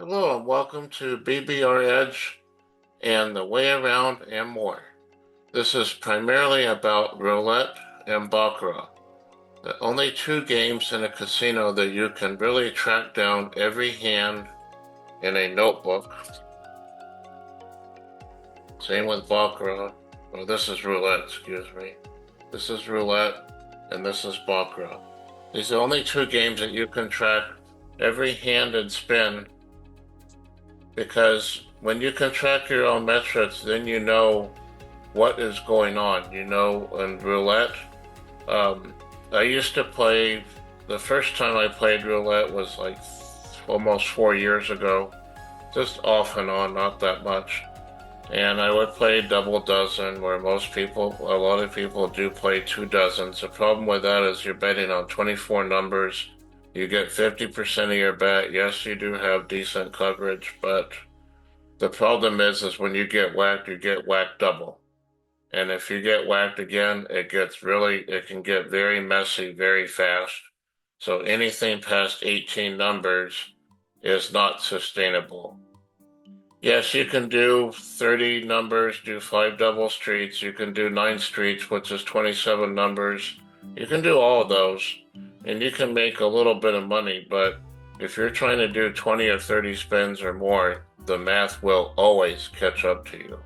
Hello and welcome to BBR Edge and the Way Around and more. This is primarily about roulette and baccarat, the only two games in a casino that you can really track down every hand in a notebook. Same with baccarat. Oh, this is roulette, excuse me. This is roulette and this is baccarat. These are the only two games that you can track every hand and spin, because when you can track your own metrics, then you know what is going on. You know, in roulette, um, I used to play, the first time I played roulette was like almost 4 years ago, just off and on, not that much. And I would play double dozen, where a lot of people do play 2 dozens. The problem with that is you're betting on 24 numbers. You get 50% of your bet. Yes, you do have decent coverage, but the problem is when you get whacked double. And if you get whacked again, it can get very messy very fast. So anything past 18 numbers is not sustainable. Yes, you can do 30 numbers, do 5 double streets. You can do 9 streets, which is 27 numbers. You can do all of those, and you can make a little bit of money. But if you're trying to do 20 or 30 spins or more, the math will always catch up to you.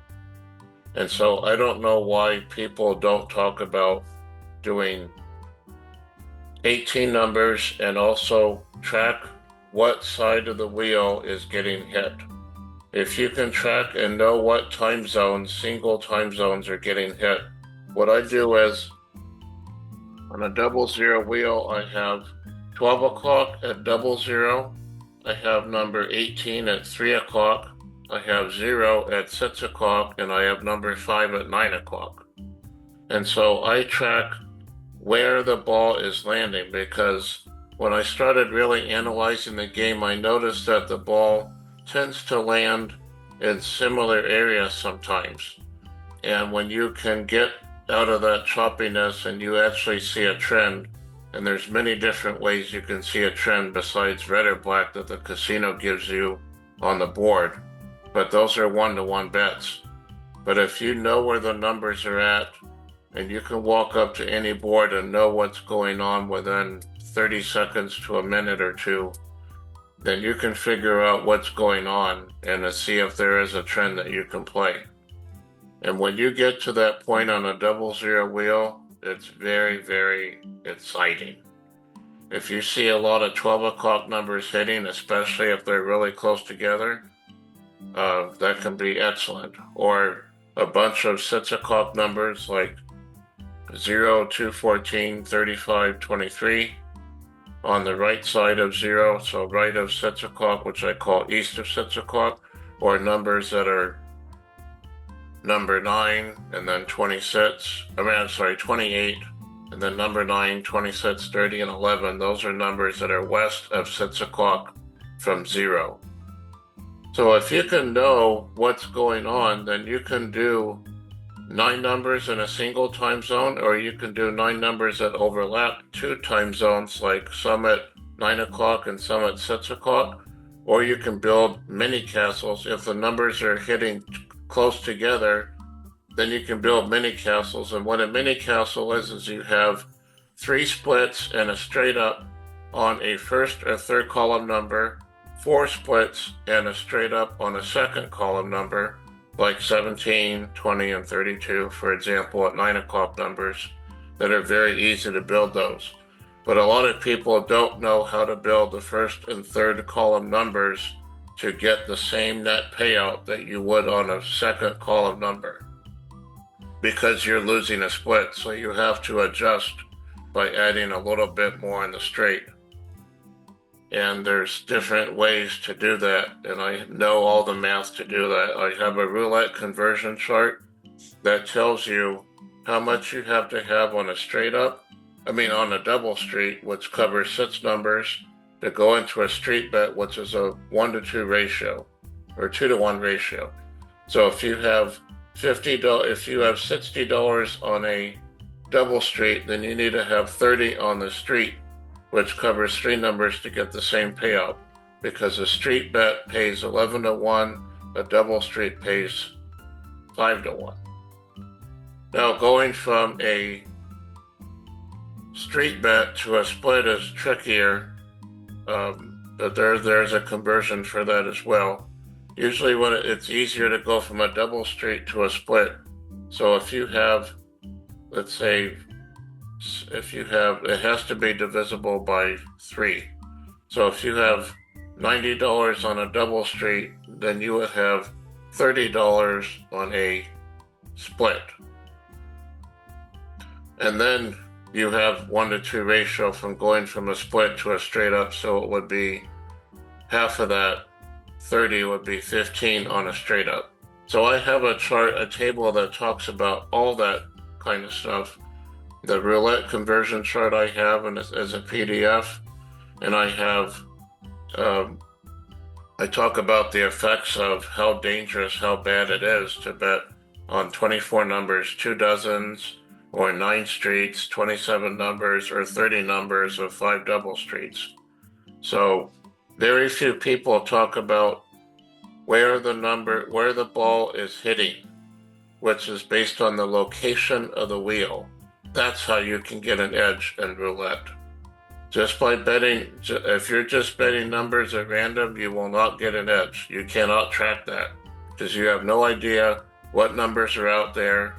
And so I don't know why people don't talk about doing 18 numbers and also track what side of the wheel is getting hit. If you can track and know what single time zones are getting hit, what I do is on a 00 wheel, I have 12 o'clock at 00. I have number 18 at 3 o'clock. I have 0 at 6 o'clock, and I have number 5 at 9 o'clock. And so I track where the ball is landing, because when I started really analyzing the game, I noticed that the ball tends to land in similar areas sometimes. And when you can get out of that choppiness and you actually see a trend, and there's many different ways you can see a trend besides red or black that the casino gives you on the board, but those are one-to-one bets. But if you know where the numbers are at, and you can walk up to any board and know what's going on within 30 seconds to a minute or two, then you can figure out what's going on and see if there is a trend that you can play. And when you get to that point on a 00 wheel, it's very, very exciting. If you see a lot of 12 o'clock numbers hitting, especially if they're really close together, that can be excellent. Or a bunch of 6 o'clock numbers like 0, 2, 14, 35, 23 on the right side of 0, so right of 6 o'clock, which I call east of 6 o'clock, or numbers that are number 9 and then 28, and then number 9, 26, 30, and 11. Those are numbers that are west of 6 o'clock from 0. So if you can know what's going on, then you can do 9 numbers in a single time zone, or you can do 9 numbers that overlap 2 time zones, like some at 9 o'clock and some at 6 o'clock, or you can build mini castles. If the numbers are hitting close together, then you can build mini castles. And what a mini castle is you have 3 splits and a straight up on a first or third column number, 4 splits and a straight up on a second column number, like 17, 20, and 32, for example, at 9 o'clock numbers, that are very easy to build those. But a lot of people don't know how to build the first and third column numbers to get the same net payout that you would on a second column number, because you're losing a split, so you have to adjust by adding a little bit more in the straight. And there's different ways to do that, and I know all the math to do that. I have a roulette conversion chart that tells you how much you have to have on a on a double street, which covers 6 numbers, to go into a street bet, which is a 1-to-2 ratio, or 2-to-1 ratio. So if you have $60 on a double street, then you need to have 30 on the street, which covers 3 numbers to get the same payout. because a street bet pays 11 to 1, a double street pays 5 to 1. Now, going from a street bet to a split is trickier, but there's a conversion for that as well. Usually when it's easier to go from a double street to a split. So if you have, let's say, it has to be divisible by 3. So if you have $90 on a double street, then you would have $30 on a split. And then you have 1-to-2 ratio from going from a split to a straight up, so it would be half of that 30 would be 15 on a straight up. So I have a table that talks about all that kind of stuff. The roulette conversion chart I have as a PDF, and I have, I talk about the effects of how dangerous, how bad it is to bet on 24 numbers, 2 dozens, or 9 streets, 27 numbers, or 30 numbers of 5 double streets. So very few people talk about where the ball is hitting, which is based on the location of the wheel. That's how you can get an edge in roulette. Just by betting, if you're just betting numbers at random, you will not get an edge. You cannot track that because you have no idea what numbers are out there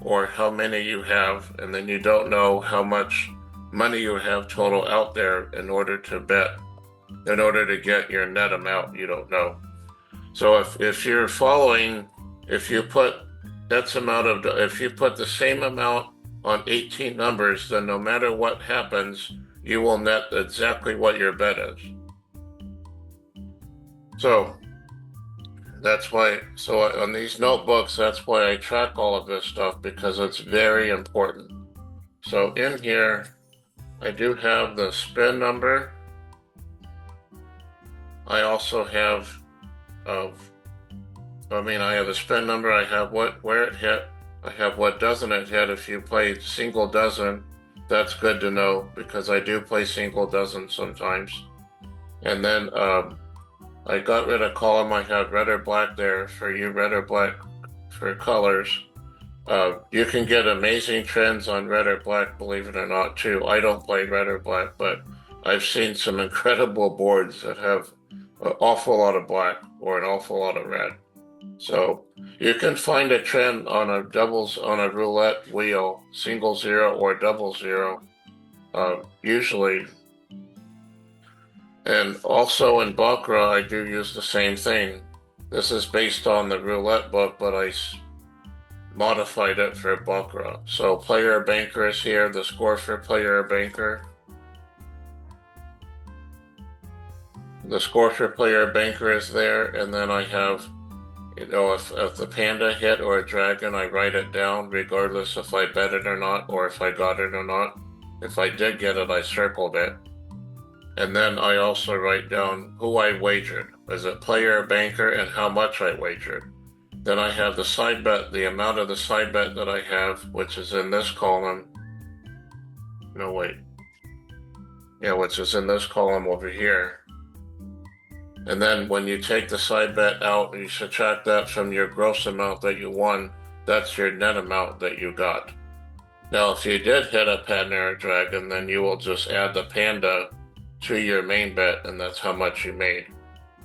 or how many you have, and then you don't know how much money you have total out there in order to bet, in order to get your net amount. You don't know. So if you're following, if you put the same amount on 18 numbers, then no matter what happens, you will net exactly what your bet is. So that's why, on these notebooks, that's why I track all of this stuff, because it's very important. So in here, I do have the spin number. I also have, I have the spin number, I have where it hit, I have what doesn't it hit. If you play single dozen, that's good to know, because I do play single dozen sometimes. And then I got rid of column. I have red or black there for you, red or black for colors. You can get amazing trends on red or black, believe it or not, too. I don't play red or black, but I've seen some incredible boards that have an awful lot of black or an awful lot of red. So you can find a trend on a roulette wheel, single zero or double zero, usually. And also in Baccarat, I do use the same thing. This is based on the roulette book, but I modified it for Baccarat. So player banker is here, the score for player banker. The score for player banker is there, and then I have, if the panda hit or a dragon, I write it down regardless if I bet it or not, or if I got it or not. If I did get it, I circled it. And then I also write down who I wagered. Is it player or banker, and how much I wagered. Then I have the side bet, the amount of the side bet that I have, which is in this column. Which is in this column over here. And then when you take the side bet out and you subtract that from your gross amount that you won, that's your net amount that you got. Now, if you did hit a panda or a dragon, then you will just add the panda to your main bet, and that's how much you made.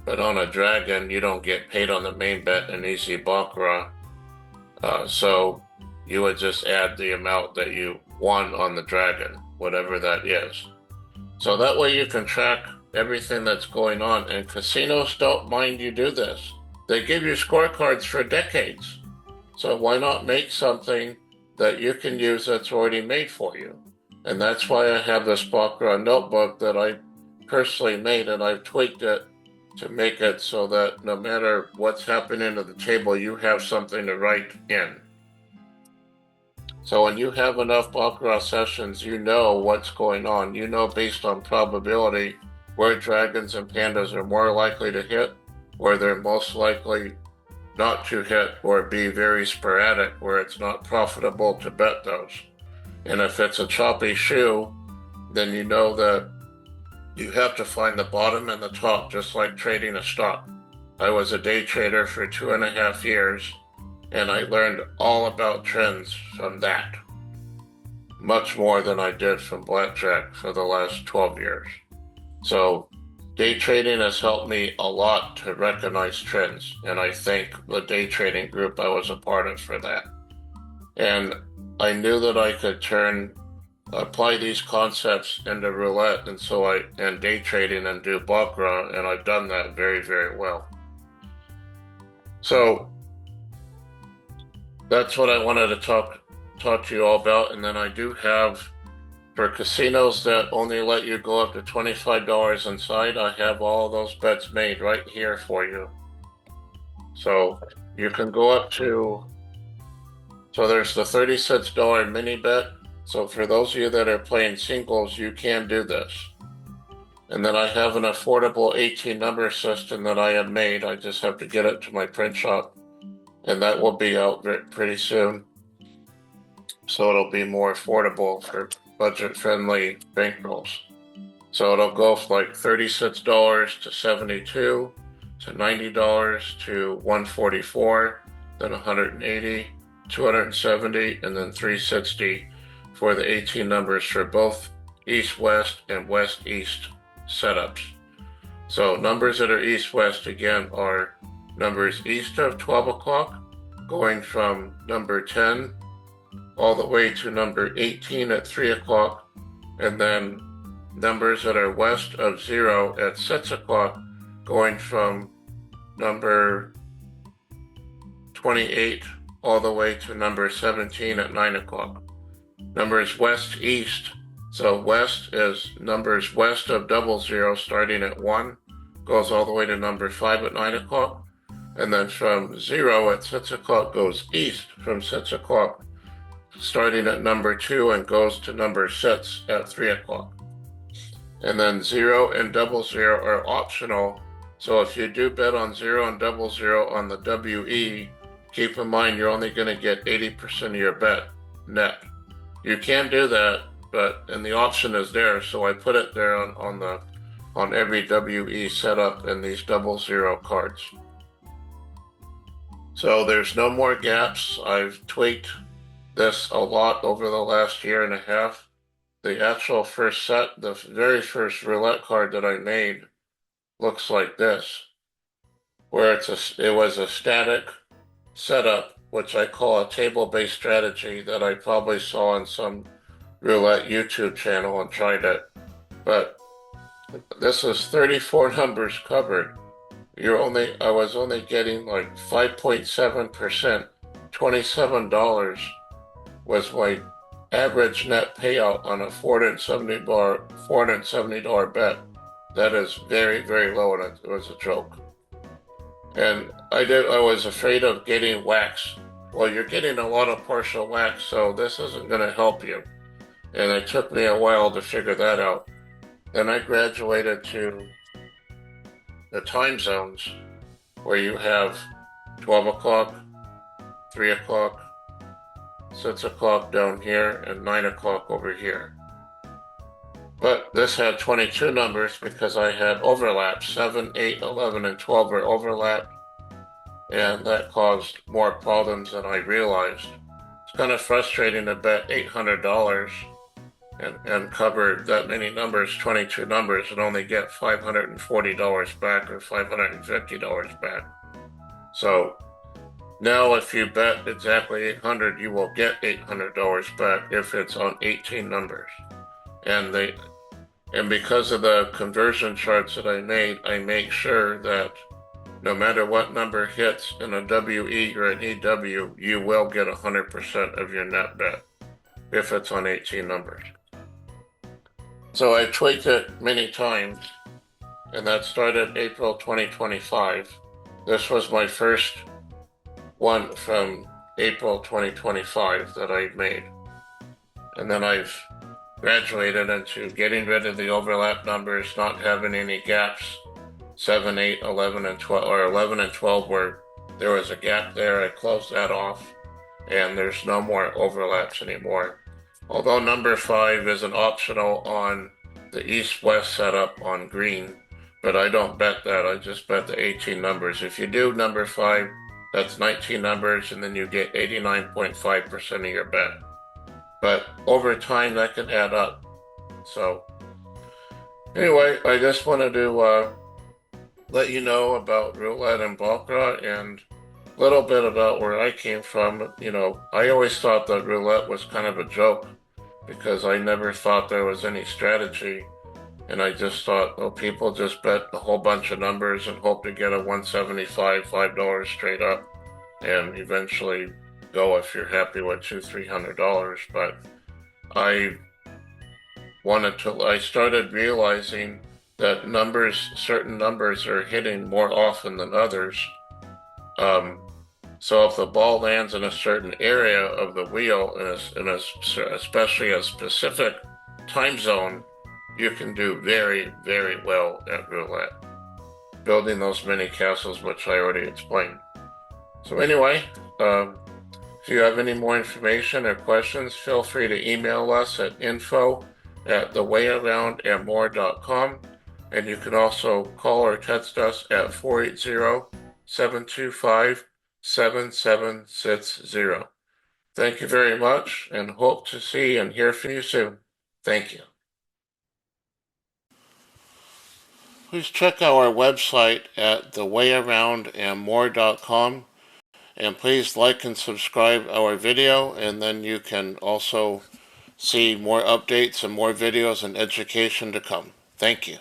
But on a dragon, you don't get paid on the main bet in easy Baccarat. So you would just add the amount that you won on the dragon, whatever that is. So that way you can track everything that's going on, and casinos don't mind you do this. They give you scorecards for decades. So why not make something that you can use that's already made for you? And that's why I have this Baccarat notebook that I personally made, and I've tweaked it to make it so that no matter what's happening at the table, you have something to write in. So when you have enough Baccarat sessions, you know what's going on. You know based on probability where dragons and pandas are more likely to hit, where they're most likely not to hit, or be very sporadic, where it's not profitable to bet those. And if it's a choppy shoe, then you know that You have to find the bottom and the top, just like trading a stock. I was a day trader for 2.5 years, and I learned all about trends from that, much more than I did from blackjack for the last 12 years. So day trading has helped me a lot to recognize trends, and I thank the day trading group I was a part of for that. And I knew that I could apply these concepts into roulette, and day trading and do baccarat, and I've done that very, very well. So that's what I wanted to talk to you all about. And then I do have, for casinos that only let you go up to $25 inside, I have all those bets made right here for you. So you can go up to, so there's the $36 mini bet. So for those of you that are playing singles, you can do this. And then I have an affordable 18 number system that I have made. I just have to get it to my print shop, and that will be out pretty soon. So it'll be more affordable for budget-friendly bankrolls. So it'll go from like $36 to $72 to $90 to $144, then $180, $270, and then $360 for the 18 numbers for both east-west and west-east setups. So numbers that are east-west again are numbers east of 12 o'clock, going from number 10 all the way to number 18 at 3 o'clock, and then numbers that are west of 0 at 6 o'clock, going from number 28 all the way to number 17 at 9 o'clock. Numbers west-east, so west is numbers west of 00 starting at 1, goes all the way to number 5 at 9 o'clock, and then from 0 at 6 o'clock goes east from 6 o'clock, starting at number 2 and goes to number 6 at 3 o'clock. And then 0 and 00 are optional, so if you do bet on 0 and 00 on the WE, keep in mind you're only going to get 80% of your bet net. You can do that, and the option is there, so I put it there on every WE setup in these 00 cards. So there's no more gaps. I've tweaked this a lot over the last year and a half. The actual first set, the very first roulette card that I made, looks like this, where it was a static setup, which I call a table-based strategy that I probably saw on some roulette YouTube channel and tried it. But this is 34 numbers covered. I was only getting like 5.7%. $27 was my average net payout on a $470 bet. That is very, very low, and it was a joke. And I was afraid of getting wax. Well, you're getting a lot of partial wax, so this isn't going to help you. And it took me a while to figure that out. Then I graduated to the time zones, where you have 12 o'clock, 3 o'clock, 6 o'clock down here, and 9 o'clock over here. But this had 22 numbers because I had overlap. 7, 8, 11, and 12 were overlapped, and that caused more problems than I realized. It's kind of frustrating to bet $800 and cover that many numbers, 22 numbers, and only get $540 back or $550 back. So now if you bet exactly 800, you will get $800 back if it's on 18 numbers. And because of the conversion charts that I made, I make sure that no matter what number hits in a WE or an EW, you will get 100% of your net bet if it's on 18 numbers. So I tweaked it many times, and that started April 2025. This was my first one from April 2025 that I made. And then I've graduated into getting rid of the overlap numbers, not having any gaps. 7, 8, 11, and 12, or 11 and 12 where there was a gap there. I closed that off, and there's no more overlaps anymore. Although number 5 is an optional on the east-west setup on green, but I don't bet that. I just bet the 18 numbers. If you do number 5, that's 19 numbers, and then you get 89.5% of your bet. But over time, that can add up. So anyway, I just wanted to let you know about roulette and baccarat and a little bit about where I came from. You know, I always thought that roulette was kind of a joke because I never thought there was any strategy. And I just thought, oh, people just bet a whole bunch of numbers and hope to get a 175, $5 straight up, and eventually go if you're happy with $200-300. But I I started realizing that certain numbers are hitting more often than others. Um, so if the ball lands in a certain area of the wheel, especially a specific time zone, you can do very, very well at roulette, building those mini castles, which I already explained. So anyway, if you have any more information or questions, feel free to email us at info@thewayaroundandmore.com, and you can also call or text us at 480-725-7760. Thank you very much, and hope to see and hear from you soon. Thank you. Please check our website at thewayaroundandmore.com, and please like and subscribe our video, and then you can also see more updates and more videos and education to come. Thank you.